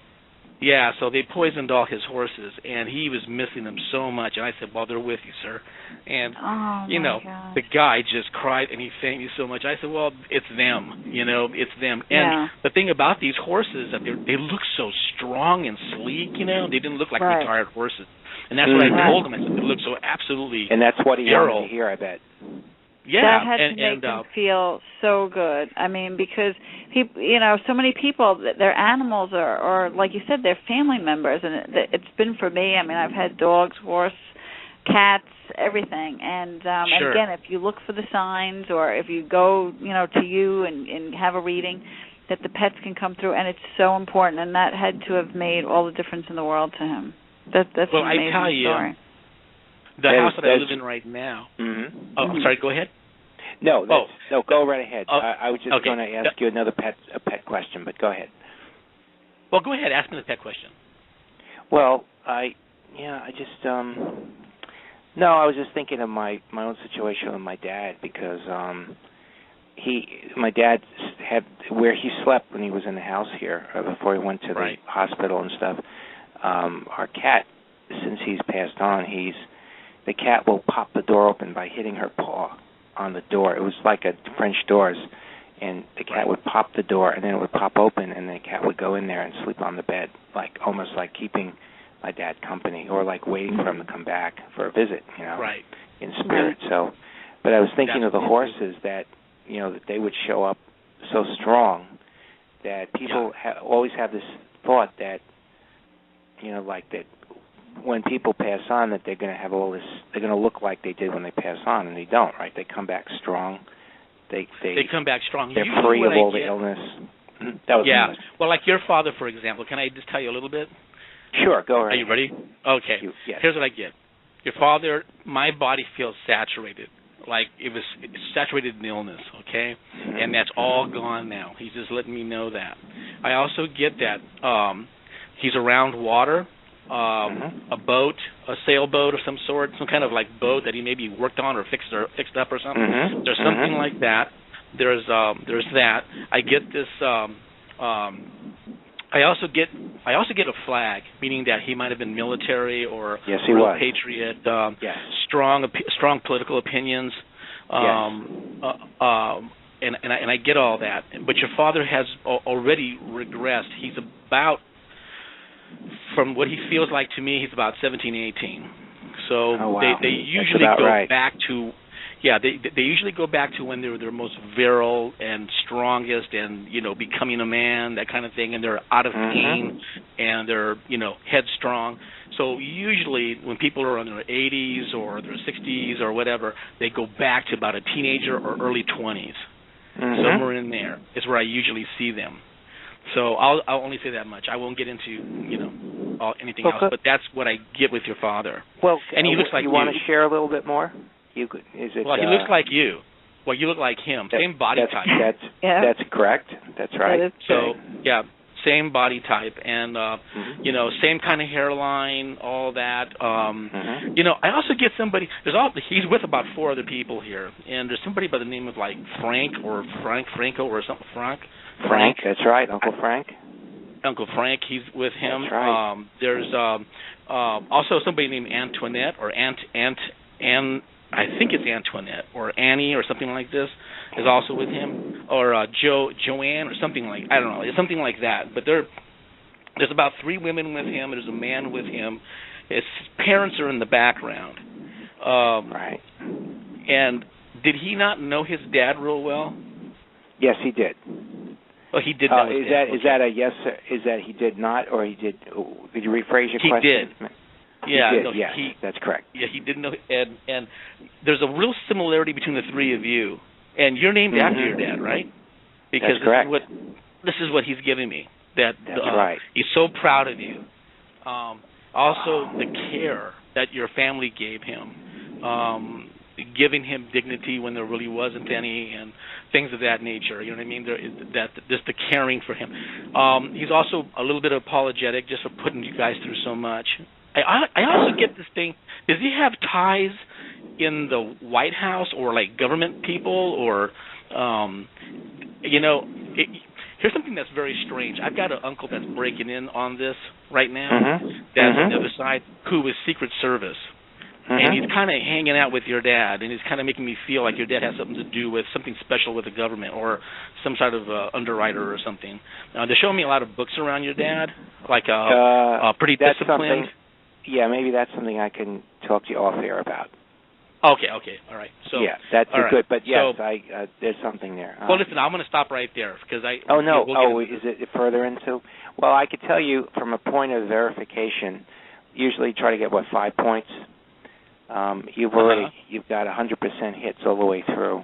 So they poisoned all his horses, and he was missing them so much. And I said, well, they're with you, sir. And, the guy just cried, and he thanked me so much. I said, well, it's them, it's them. And the thing about these horses, that they look so strong and sleek, they didn't look like retired horses. And that's what I told him. I said, they look so absolutely And that's what he wanted to hear, I bet. Yeah, that had to make them feel so good. I mean, because so many people, their animals are, or like you said, they're family members, and it's been for me. I mean, I've had dogs, horse, cats, everything, and and again, if you look for the signs, or if you go, to you and have a reading, that the pets can come through, and it's so important, and that had to have made all the difference in the world to him. That's an amazing story. The house that I live in right now. Oh, I'm sorry. Go ahead. No, go right ahead. I was just going to ask you another pet question, but go ahead. Well, go ahead. Ask me the pet question. Well, I was just thinking of my own situation with my dad, because my dad had where he slept when he was in the house here before he went to the hospital and stuff. Our cat, since he's passed on, the cat will pop the door open by hitting her paw on the door. It was like a French doors, and the cat would pop the door, and then it would pop open, and the cat would go in there and sleep on the bed, almost like keeping my dad company, or like waiting for him to come back for a visit, in spirit. So, but I was thinking of the horses that, that they would show up so strong that people always have this thought that, like that when people pass on, that they're going to have all this, they're going to look like they did when they pass on, and they don't, right? They come back strong. They come back strong. They're free of all the illness. That was well, like your father, for example. Can I just tell you a little bit? Sure, go ahead. Are you ready? Okay. Yes. Here's what I get. Your father, my body feels saturated, like it was saturated in illness, okay? And that's all gone now. He's just letting me know that. I also get that he's around water, a boat, a sailboat of some sort, some kind of like boat that he maybe worked on or fixed up or something. There's something like that. There's that. I get this. I also get a flag, meaning that he might have been military or real patriot, strong political opinions, and I get all that. But your father has already regressed. He's about, from what he feels like to me, he's about 17, 18. So they usually go back to. Yeah, they usually go back to when they're their most virile and strongest, and becoming a man, that kind of thing, and they're out of pain, and they're headstrong. So usually when people are in their 80s or their 60s or whatever, they go back to about a teenager or early 20s. Somewhere in there is where I usually see them. So I'll only say that much. I won't get into anything else, but that's what I get with your father. Well, and he looks like you. Want to share a little bit more? He looks like you. Well, you look like him. Same body type. That's correct. That's right. That is so, yeah, same body type, and same kind of hairline, all that. I also get somebody. He's with about 4 other people here, and there's somebody by the name of like Franco or something. Frank. That's right, Uncle Frank. Uncle Frank, he's with him. That's right. There's also somebody named Antoinette or I think it's Antoinette or Annie or something like this is also with him, or Joanne or something like, I don't know, it's something like that. But there's about 3 women with him. There's a man with him. His parents are in the background. Right. And did he not know his dad real well? Yes, he did. Oh, he did know his dad. Is that a yes? Is that he did not, or he did? Could you rephrase your question? He did. Yeah, he did. Yes, that's correct. Yeah, he didn't know, and there's a real similarity between the 3 of you, and you're named after your dad, right? Because that's correct. This is what he's giving me. That's right. He's so proud of you. Also, the care that your family gave him, giving him dignity when there really wasn't any, and things of that nature. You know what I mean? Just the caring for him. He's also a little bit apologetic just for putting you guys through so much. I also get this thing. Does he have ties in the White House or like government people or, here's something that's very strange. I've got an uncle that's breaking in on this right now. That's on the other side, who is Secret Service. And he's kind of hanging out with your dad, and he's kind of making me feel like your dad has something to do with something special with the government or some sort of underwriter or something. They're showing me a lot of books around your dad, like pretty disciplined. Yeah, maybe that's something I can talk to you off air about. Okay, all right. So yeah, that's good. But yes, so, there's something there. Well, listen, I'm going to stop right there because I. Oh no! Is it further into? Well, I could tell you from a point of verification. Usually, try to get 5 points. You've got 100% hits all the way through.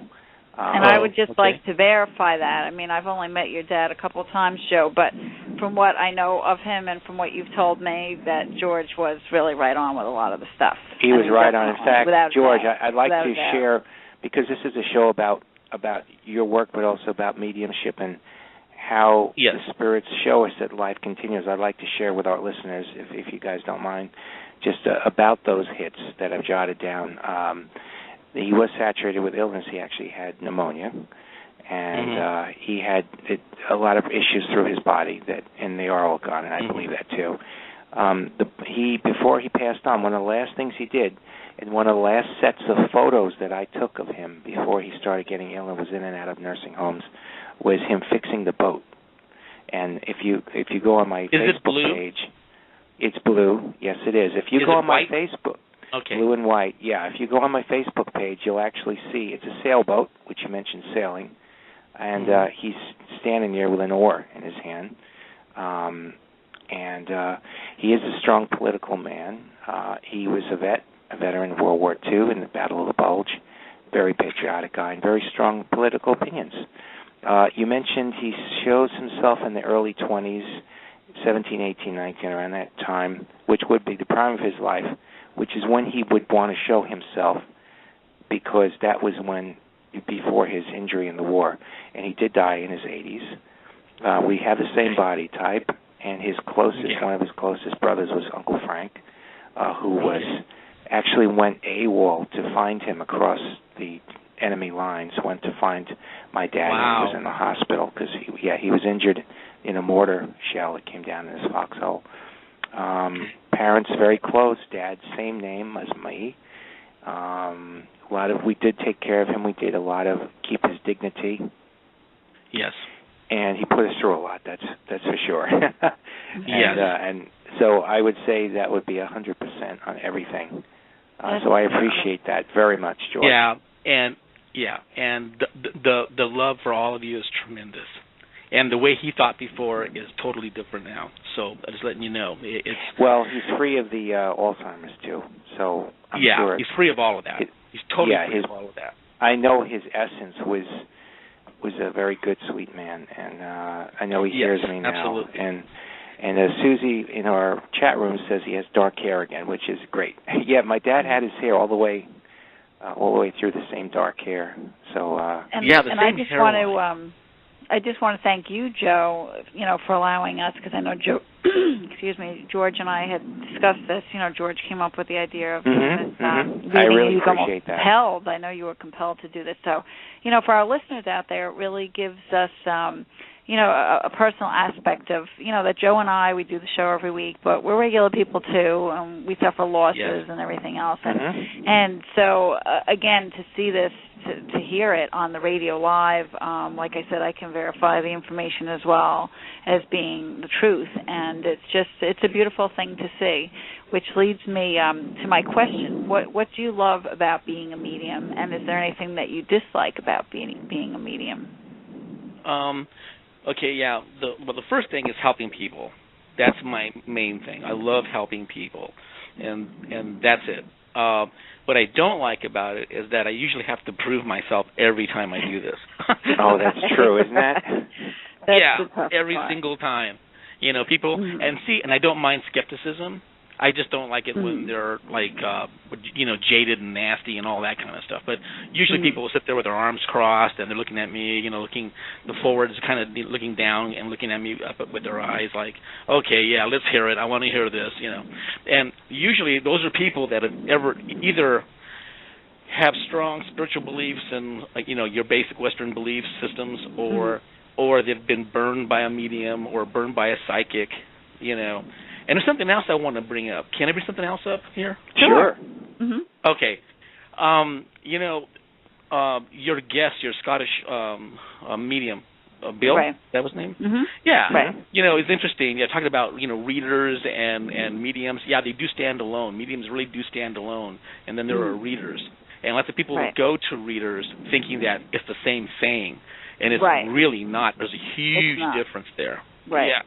And I would just like to verify that. I mean, I've only met your dad a couple times, Joe, but from what I know of him and from what you've told me, that George was really right on with a lot of the stuff. He was right on. In fact, George, I'd like to share, because this is a show about your work, but also about mediumship and how the spirits show us that life continues. I'd like to share with our listeners, if you guys don't mind, just about those hits that I've jotted down. He was saturated with illness. He actually had pneumonia, and he had a lot of issues through his body and they are all gone, and I believe that too. Before he passed on, one of the last things he did, and one of the last sets of photos that I took of him before he started getting ill and was in and out of nursing homes, was him fixing the boat. And if you go on my Facebook page, it's blue. Yes, it is. If you go on my Facebook. Okay. Blue and white, yeah. If you go on my Facebook page, you'll actually see it's a sailboat, which you mentioned sailing, and he's standing there with an oar in his hand. He is a strong political man. He was a veteran of World War II in the Battle of the Bulge, very patriotic guy, and very strong political opinions. You mentioned he shows himself in the early 20s, 17, 18, 19, around that time, which would be the prime of his life, which is when he would want to show himself, because that was before his injury in the war, and he did die in his 80s. We have the same body type, and one of his closest brothers was Uncle Frank, who actually went AWOL to find him across the enemy lines, went to find my dad when he was in the hospital, because he was injured in a mortar shell that came down in his foxhole. Parents very close. Dad, same name as me. We did take care of him. We did a lot of keep his dignity. Yes. And he put us through a lot. That's for sure. Yes. And so I would say that would be 100% on everything. So I appreciate that very much, George. And the love for all of you is tremendous. And the way he thought before is totally different now. So I'm just letting you know. Well, he's free of the Alzheimer's, too. So I'm sure. He's free of all of that. He's totally free of all of that. I know his essence was a very good, sweet man. And I know he hears me now. Absolutely. And Susie in our chat room says he has dark hair again, which is great. Yeah, my dad had his hair all the way through the same dark hair. So I just want to thank you, Joe, for allowing us, because I know George and I had discussed this. George came up with the idea of I really appreciate that. Compelled. I know you were compelled to do this. So, for our listeners out there, it really gives us, a personal aspect of, that Joe and I, we do the show every week, but we're regular people too, and we suffer losses and everything else. And so, again, to see this, to hear it on the radio live, like I said, I can verify the information as well as being the truth, and it's a beautiful thing to see, which leads me to my question. What do you love about being a medium, and is there anything that you dislike about being a medium? Okay, yeah. The first thing is helping people. That's my main thing. I love helping people, and that's it. What I don't like about it is that I usually have to prove myself every time I do this. Oh, that's true, isn't that? Every single time. People, and I don't mind skepticism. I just don't like it when they're like, jaded and nasty and all that kind of stuff. But usually people will sit there with their arms crossed and they're looking at me, looking the forwards, kind of looking down and looking at me up with their eyes like, okay, yeah, let's hear it. I want to hear this, And usually those are people that have either have strong spiritual beliefs and, your basic Western belief systems, or they've been burned by a medium or burned by a psychic, And there's something else I want to bring up. Can I bring something else up here? Sure. Okay. Your guest, your Scottish medium, Bill, right. That was his name? Yeah. Right. It's interesting. Yeah, talking about, readers and mediums. Yeah, they do stand alone. Mediums really do stand alone. And then there are readers. And lots of people go to readers thinking that it's the same thing. And it's really not. There's a huge difference there. Right. Yeah.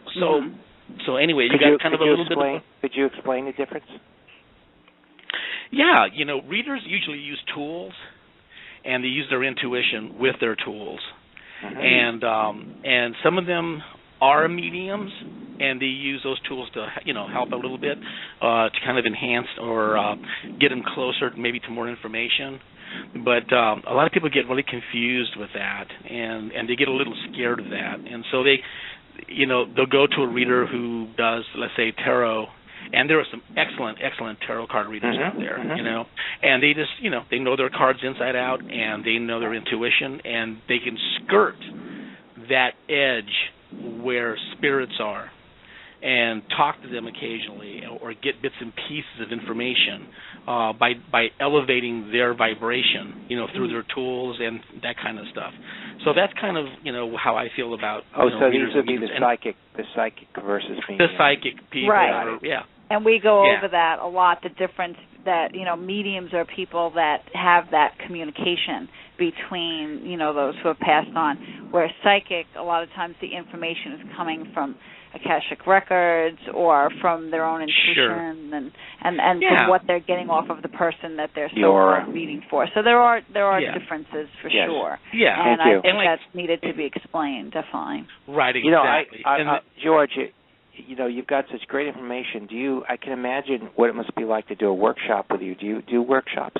So anyway, you got kind of a little bit of... Could you explain the difference? Yeah, readers usually use tools, and they use their intuition with their tools. And some of them are mediums, and they use those tools to, help a little bit, to kind of enhance or get them closer maybe to more information. But a lot of people get really confused with that, and they get a little scared of that. And so they'll go to a reader who does, let's say, tarot, and there are some excellent tarot card readers out there, and they just, they know their cards inside out, and they know their intuition, and they can skirt that edge where spirits are and talk to them occasionally or get bits and pieces of information by elevating their vibration, through their tools and that kind of stuff. So that's kind of, how I feel about so these would be the psychic versus medium. The psychic people. Right. And we go over that a lot, the difference that, mediums are people that have that communication between, those who have passed on, where psychic, a lot of times the information is coming from Akashic records or from their own intuition and from what they're getting off of the person that they're reading for. So there are differences for sure. Yeah, and I think that's needed to be explained, definitely. Right, exactly. George, you've got such great information. I can imagine what it must be like to do a workshop with you. Do you do workshops?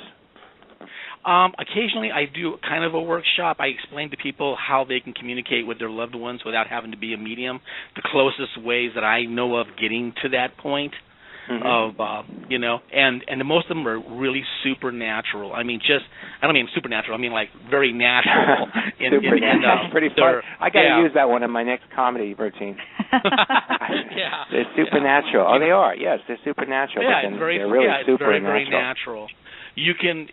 Occasionally I do kind of a workshop. I explain to people how they can communicate with their loved ones without having to be a medium, the closest ways that I know of getting to that point of, and most of them are really supernatural. I mean, I don't mean supernatural, I mean like very natural. That's pretty fun. I got to use that one in my next comedy routine. They're supernatural. Oh, they are. Yes, they're supernatural. Yeah, but they're really supernatural. Very natural. You can,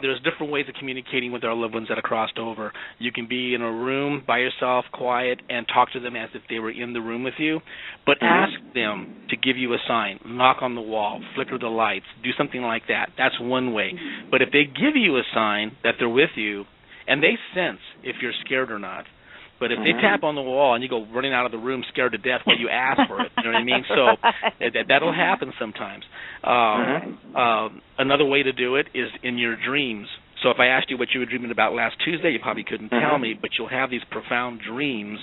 there's different ways of communicating with our loved ones that are crossed over. You can be in a room by yourself, quiet, and talk to them as if they were in the room with you. But ask them to give you a sign, knock on the wall, flicker the lights, do something like that. That's one way. But if they give you a sign that they're with you, and they sense if you're scared or not, but if they tap on the wall and you go running out of the room scared to death while you ask for it, you know what I mean? So that'll happen sometimes. Another way to do it is in your dreams. So if I asked you what you were dreaming about last Tuesday, you probably couldn't tell me, but you'll have these profound dreams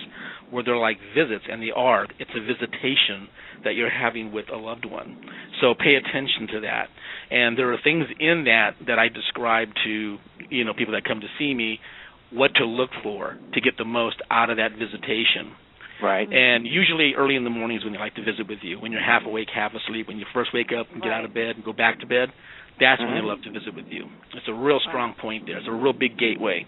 where they're like visits, and they are. It's a visitation that you're having with a loved one. So pay attention to that. And there are things in that I describe to, people that come to see me, what to look for to get the most out of that visitation. Right. And usually early in the mornings when they like to visit with you, when you're half awake, half asleep, when you first wake up and get out of bed and go back to bed, that's when they love to visit with you. It's a real strong point there. It's a real big gateway.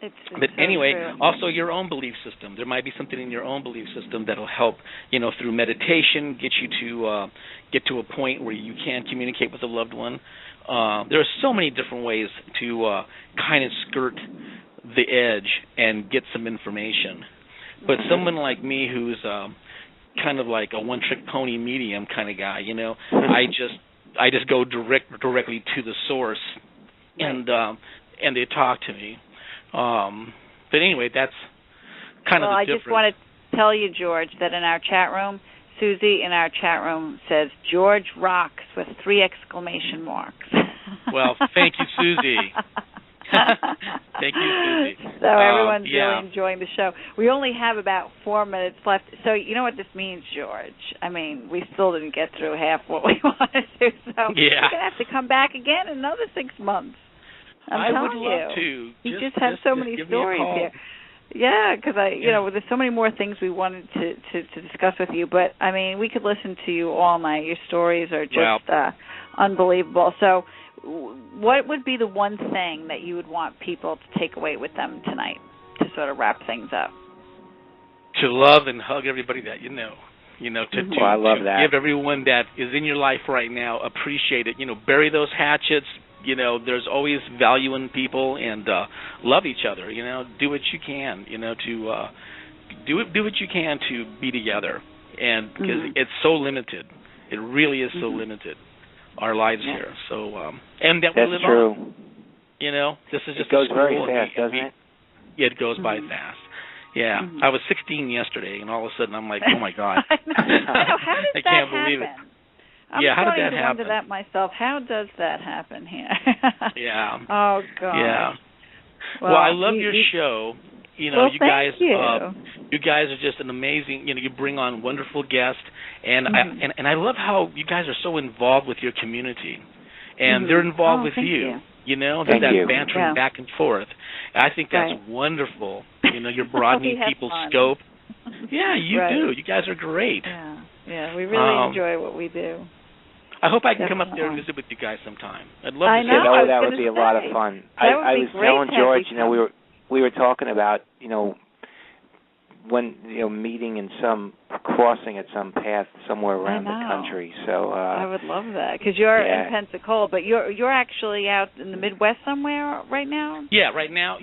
But anyway, also your own belief system. There might be something in your own belief system that'll help, through meditation, get you to get to a point where you can communicate with a loved one. There are so many different ways to kind of skirt the edge and get some information. But someone like me who's kind of like a one-trick pony medium kind of guy, I just go directly to the source, and they talk to me. But anyway, that's kind of the difference. I just want to tell you, George, that in our chat room, Susie in our chat room says, George rocks with 3 exclamation marks. Well, thank you, Susie. Thank you, Susie. So everyone's really enjoying the show. We only have about 4 minutes left. So you know what this means, George? I mean, we still didn't get through half what we wanted to. So we're going to have to come back again in another 6 months. I would love to. You just have so many stories here. Yeah, because there's so many more things we wanted to discuss with you. But I mean, we could listen to you all night. Your stories are just unbelievable. So, what would be the one thing that you would want people to take away with them tonight to sort of wrap things up? To love and hug everybody that you know. I love that. Give everyone that is in your life right now, appreciate it. Bury those hatchets. There's always value in people, and love each other. Do what you can. To do what you can to be together, and because it's so limited, it really is so limited. Our lives here, so and that we live true. on. This is just it goes very fast, doesn't it? Yeah, it goes by fast. Yeah, I was 16 yesterday, and all of a sudden I'm like, oh my God, I can't believe it. I'm how did that happen? I wonder that myself. How does that happen here? Yeah. Oh God. Yeah. Well, I love your show. You guys. You guys are just an amazing. You bring on wonderful guests, and I love how you guys are so involved with your community, and they're involved with you. There's that bantering back and forth. I think that's wonderful. You're broadening people's scope. Yeah, you do. You guys are great. Yeah, we really enjoy what we do. I hope I can come up there and visit with you guys sometime. I'd love to. That would be a lot of fun. I was telling George, we were talking about, when meeting in some crossing at some path somewhere around the country. So I would love that because you're in Pensacola, but you're actually out in the Midwest somewhere right now. Yeah, right now,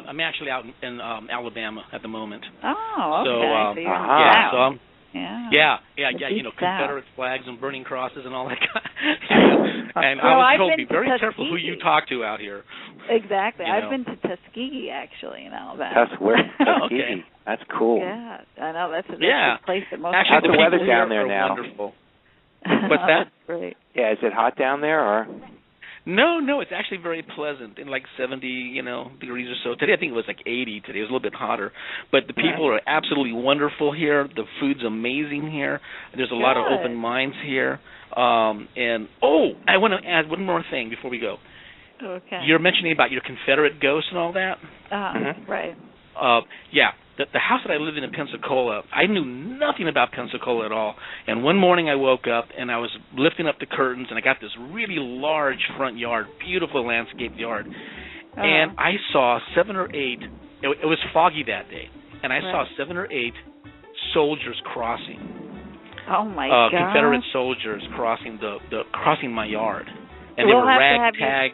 I'm actually out in Alabama at the moment. Oh, okay. So, so you're so I'm. Yeah. Confederate flags and burning crosses and all that And I was told, be very careful who you talk to out here. Exactly. I've been to Tuskegee, actually, in Alabama. Tuskegee. That's cool. Yeah, I know. That's a place that most How's the weather down there now? Wonderful. What's that? That's great. Yeah, is it hot down there, or? No, it's actually very pleasant, in like 70, degrees or so. Today I think it was like 80 today. It was a little bit hotter. But the people are absolutely wonderful here. The food's amazing here. There's a lot of open minds here. And I want to add one more thing before we go. Okay. You're mentioning about your Confederate ghosts and all that. Right. The house that I lived in Pensacola, I knew nothing about Pensacola at all. And one morning I woke up and I was lifting up the curtains and I got this really large front yard, beautiful landscape yard. And I saw 7 or 8, it was foggy that day, and I saw 7 or 8 soldiers crossing. Oh my God. Confederate soldiers crossing crossing my yard. And they were ragtag.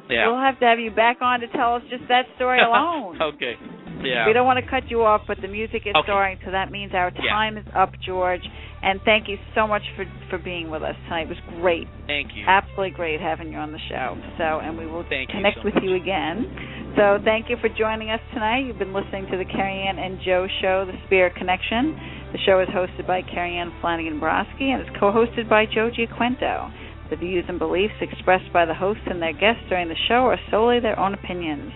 We'll have to have you back on to tell us just that story alone. Okay. Yeah. We don't want to cut you off, but the music is starting, so that means our time is up, George. And thank you so much for being with us tonight. It was great. Thank you. Absolutely great having you on the show. And we will connect with you again. So thank you for joining us tonight. You've been listening to the Carrie Ann and Joe Show, The Spirit Connection. The show is hosted by Carrie Ann Flanagan Broski, and it's co-hosted by Joe Giaquinto. The views and beliefs expressed by the hosts and their guests during the show are solely their own opinions.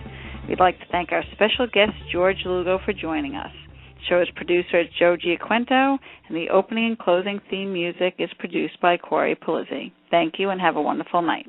We'd like to thank our special guest, George Lugo, for joining us. The show's producer is Joe Giaquinto, and the opening and closing theme music is produced by Corey Polizzi. Thank you, and have a wonderful night.